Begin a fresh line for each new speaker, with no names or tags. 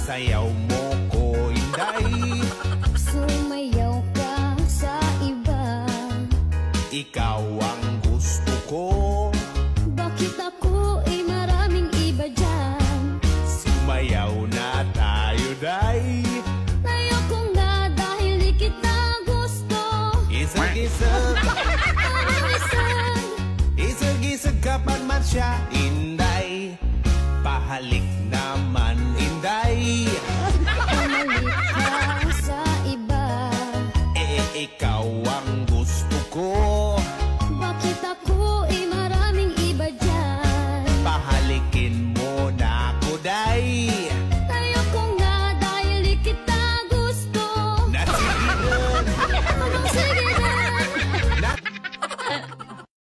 Isayaw mo ko, Inday.
Sumayaw ka sa iba.
Ikaw ang gusto ko.
Bakit ako ay maraming iba dyan?
Sumayaw na tayo, day.
Ayoko nga dahil di kita gusto.
Isag-isag, isag-isag ka pa man siya, Inday. Pahalik naman, Inday.
Pumalik ka sa iba.
Ikaw ang gusto ko.